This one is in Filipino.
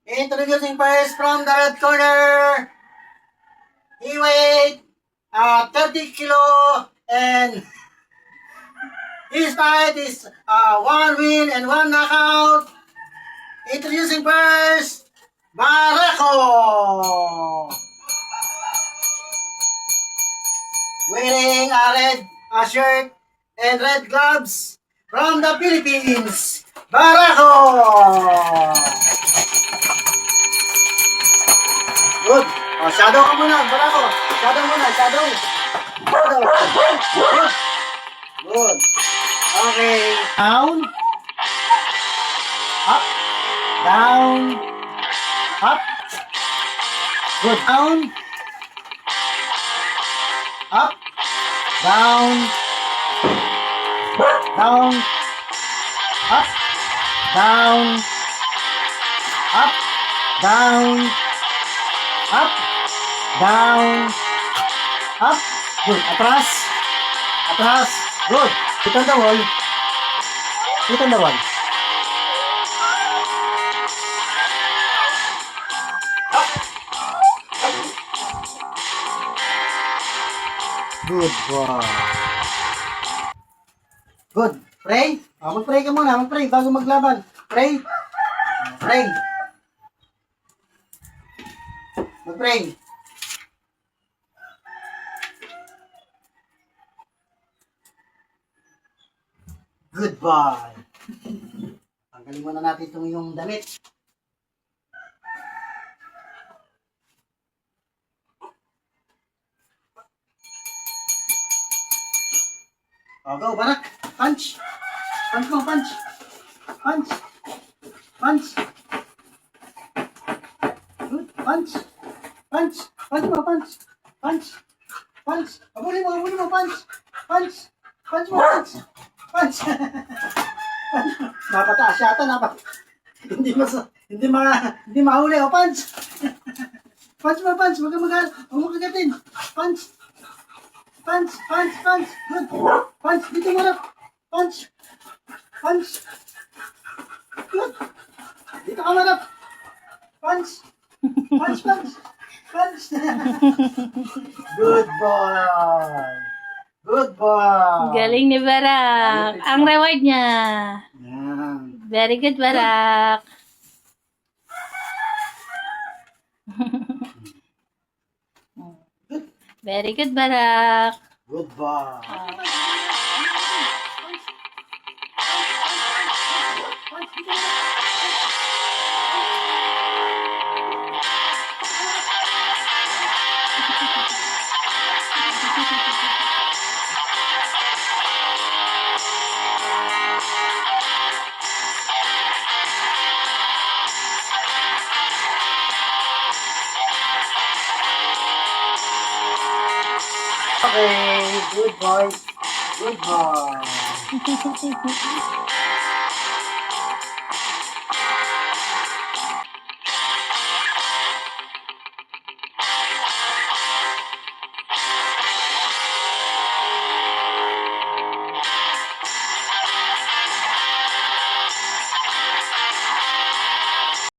Introducing first from the red corner. He weighed 30 kilo and his height is 1 win and 1 knockout. Introducing first, Barako. Wearing a red shirt and red gloves from the Philippines, Barako. Good. Shadow ka muna, Barako. Shadow muna, shadow. Shadow. Good. Good. Okay. Down. Up. Down. Up. Good. Down. Up. Down. Down. Up. Down. Up. Down. Up. Down. Up. Good. Atras. Atras. Good. Sit on the wall. Sit on the wall. Good boy. Good. Pray. Mag-pray ka muna. Mag-pray bago maglaban. Pray. Pray. Mag-pray. Good boy. Tanggalin muna natin itong yung damit. Go, Barak. Punch. Punch mo, punch. Punch. Punch. Good. Punch. Punch. Punch mo, punch. Punch. Punch. Abuli mo, punch. Punch. Punch mo, punch. Punch. Napataas yata, hindi mahuli. O, punch. Punch mo, punch. Huwag mo kagatin. Punch. Punch, punch, punch. Good. Punch, dito mo na. Punch. Punch. Good. Dito ka marap. Punch. Punch, punch. Punch. Good boy. Good boy. Galing ni Barak. Ang reward niya. Yeah. Very good, Barak. Very good, Barak. Good boy. Okay, good boy. Good boy.